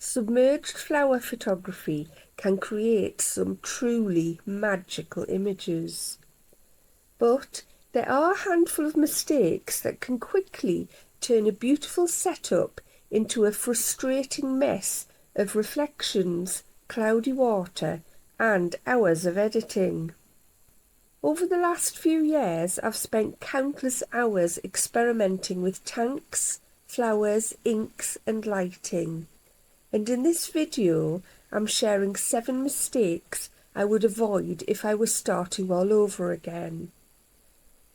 Submerged flower photography can create some truly magical images. But there are a handful of mistakes that can quickly turn a beautiful setup into a frustrating mess of reflections, cloudy water, and hours of editing. Over the last few years, I've spent countless hours experimenting with tanks, flowers, inks, and lighting. And in this video, I'm sharing 7 mistakes I would avoid if I were starting all over again.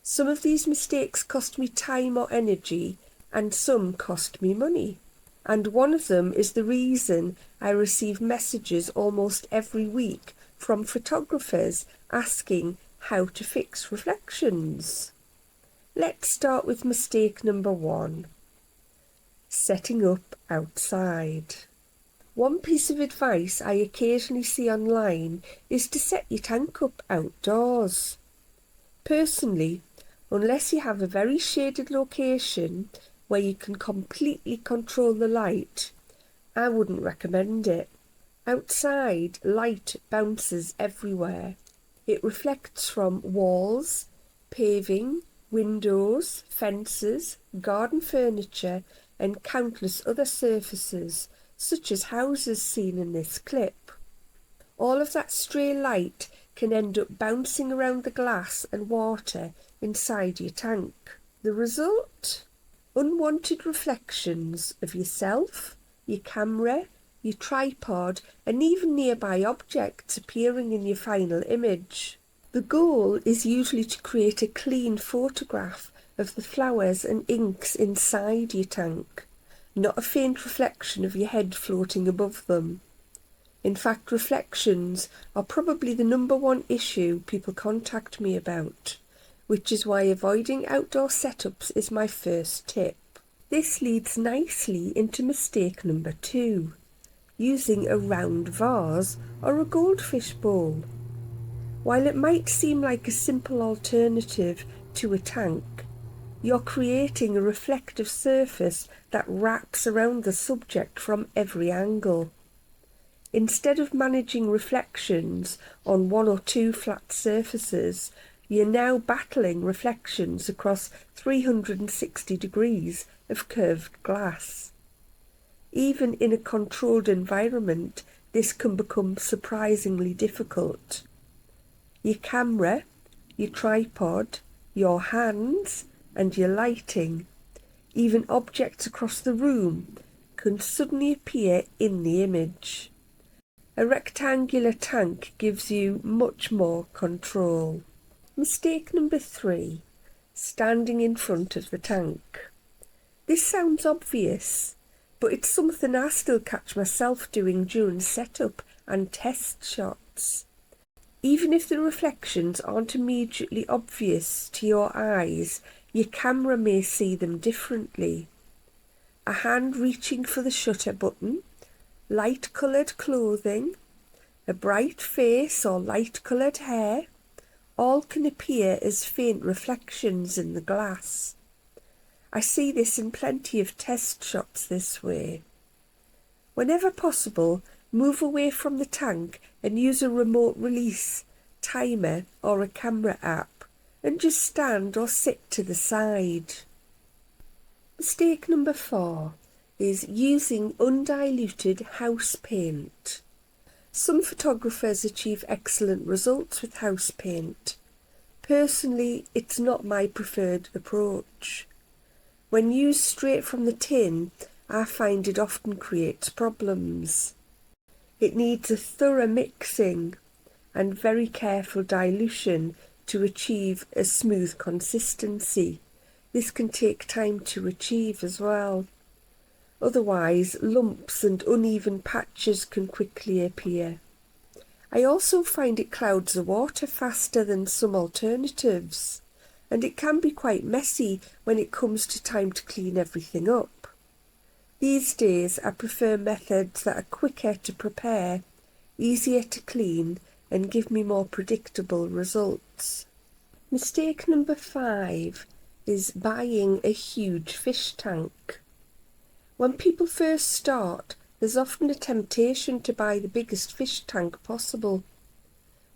Some of these mistakes cost me time or energy, and some cost me money. And one of them is the reason I receive messages almost every week from photographers asking how to fix reflections. Let's start with mistake number 1. Setting up outside. One piece of advice I occasionally see online is to set your tank up outdoors. Personally, unless you have a very shaded location where you can completely control the light, I wouldn't recommend it. Outside, light bounces everywhere. It reflects from walls, paving, windows, fences, garden furniture, and countless other surfaces, such as houses seen in this clip. All of that stray light can end up bouncing around the glass and water inside your tank. The result? Unwanted reflections of yourself, your camera, your tripod, and even nearby objects appearing in your final image. The goal is usually to create a clean photograph of the flowers and inks inside your tank, not a faint reflection of your head floating above them. In fact, reflections are probably the number one issue people contact me about, which is why avoiding outdoor setups is my first tip. This leads nicely into mistake number 2, using a round vase or a goldfish bowl. While it might seem like a simple alternative to a tank, you're creating a reflective surface that wraps around the subject from every angle. Instead of managing reflections on 1 or 2 flat surfaces, you're now battling reflections across 360 degrees of curved glass. Even in a controlled environment, this can become surprisingly difficult. Your camera, your tripod, your hands, and your lighting, even objects across the room, can suddenly appear in the image. A rectangular tank gives you much more control. Mistake number 3, standing in front of the tank. This sounds obvious, but it's something I still catch myself doing during setup and test shots. Even if the reflections aren't immediately obvious to your eyes, your camera may see them differently. A hand reaching for the shutter button, light-coloured clothing, a bright face or light-coloured hair, all can appear as faint reflections in the glass. I see this in plenty of test shots this way. Whenever possible, move away from the tank and use a remote release, timer or a camera app, and just stand or sit to the side. Mistake number 4 is using undiluted house paint. Some photographers achieve excellent results with house paint. Personally, it's not my preferred approach. When used straight from the tin, I find it often creates problems. It needs a thorough mixing and very careful dilution to achieve a smooth consistency. This can take time to achieve as well. Otherwise, lumps and uneven patches can quickly appear. I also find it clouds the water faster than some alternatives, and it can be quite messy when it comes to time to clean everything up. These days, I prefer methods that are quicker to prepare, easier to clean, and give me more predictable results. Mistake number 5 is buying a huge fish tank. When people first start, There's often a temptation to buy the biggest fish tank possible,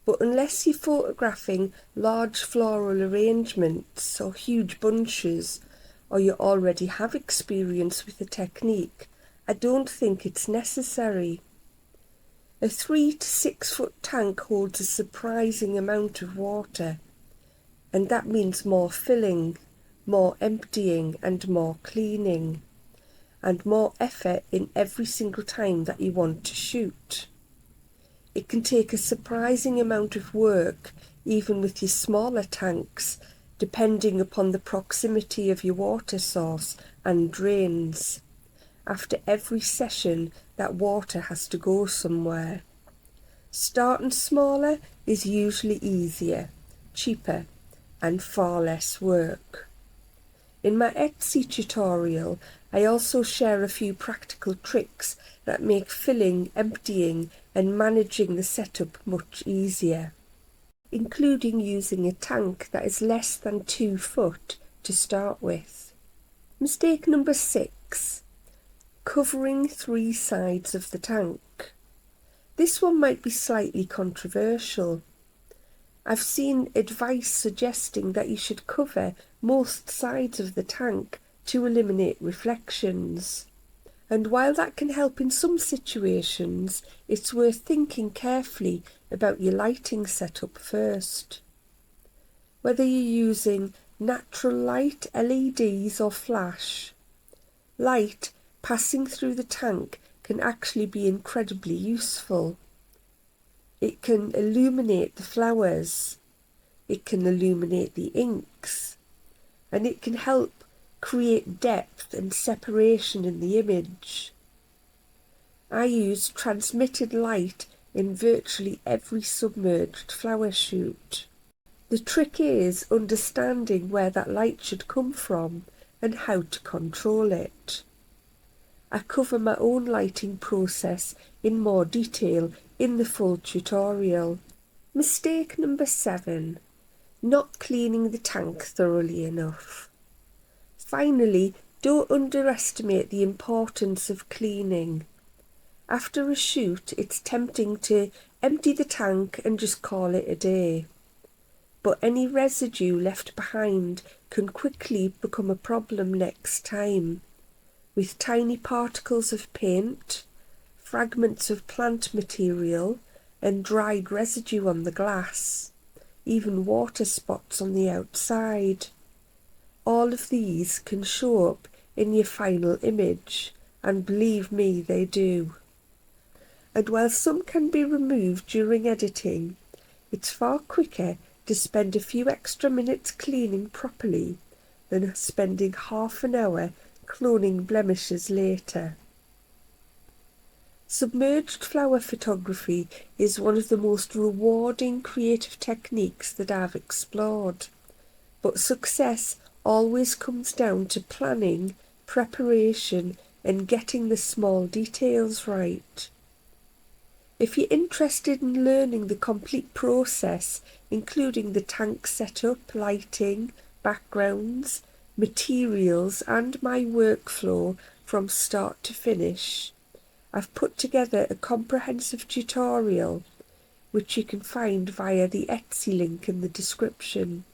but unless you're photographing large floral arrangements or huge bunches, or you already have experience with the technique, I don't think it's necessary. A 3 to 6 foot tank holds a surprising amount of water, and that means more filling, more emptying and more cleaning, and more effort in every single time that you want to shoot. It can take a surprising amount of work even with your smaller tanks, depending upon the proximity of your water source and drains. After every session, that water has to go somewhere. Starting smaller is usually easier, cheaper, and far less work. In my Etsy tutorial, I also share a few practical tricks that make filling, emptying, and managing the setup much easier, including using a tank that is less than 2 foot to start with. Mistake number 6. Covering 3 sides of the tank. This one might be slightly controversial. I've seen advice suggesting that you should cover most sides of the tank to eliminate reflections. And while that can help in some situations, it's worth thinking carefully about your lighting setup first. Whether you're using natural light, LEDs or flash, light passing through the tank can actually be incredibly useful. It can illuminate the flowers, it can illuminate the inks, and it can help create depth and separation in the image. I use transmitted light in virtually every submerged flower shoot. The trick is understanding where that light should come from and how to control it. I cover my own lighting process in more detail in the full tutorial. Mistake number 7. Not cleaning the tank thoroughly enough. Finally, don't underestimate the importance of cleaning. After a shoot, it's tempting to empty the tank and just call it a day. But any residue left behind can quickly become a problem next time, with tiny particles of paint, fragments of plant material, and dried residue on the glass, even water spots on the outside. All of these can show up in your final image, and believe me, they do. And while some can be removed during editing, it's far quicker to spend a few extra minutes cleaning properly than spending half an hour cloning blemishes later. Submerged flower photography is one of the most rewarding creative techniques that I've explored, but success always comes down to planning, preparation, and getting the small details right. If you're interested in learning the complete process, including the tank setup, lighting, backgrounds, materials, and my workflow from start to finish, I've put together a comprehensive tutorial which you can find via the Etsy link in the description.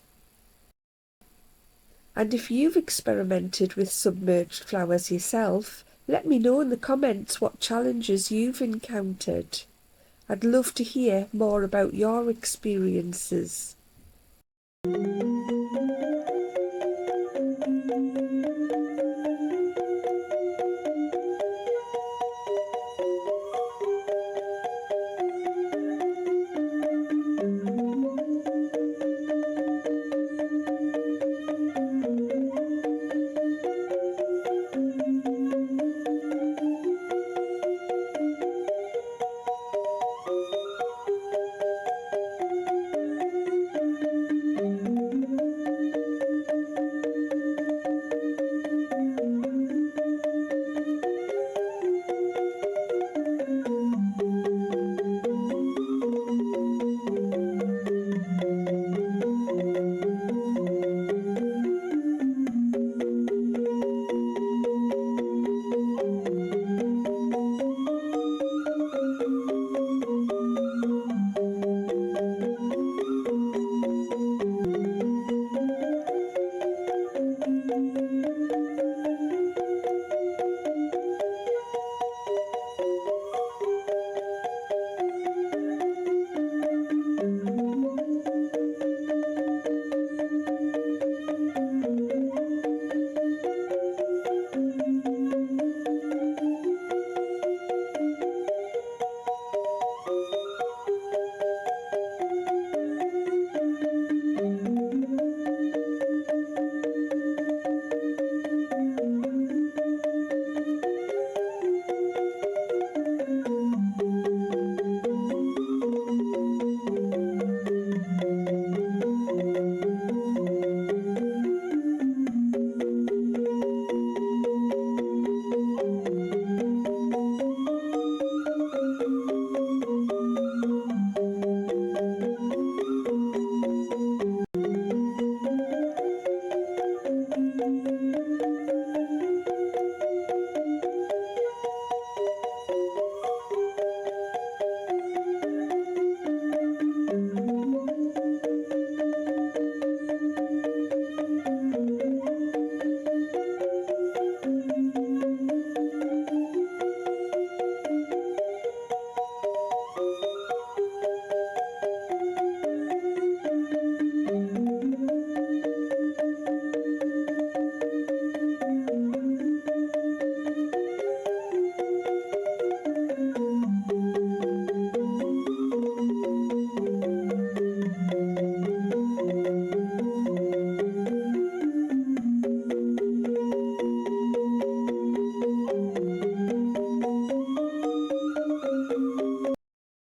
And if you've experimented with submerged flowers yourself, let me know in the comments what challenges you've encountered. I'd love to hear more about your experiences.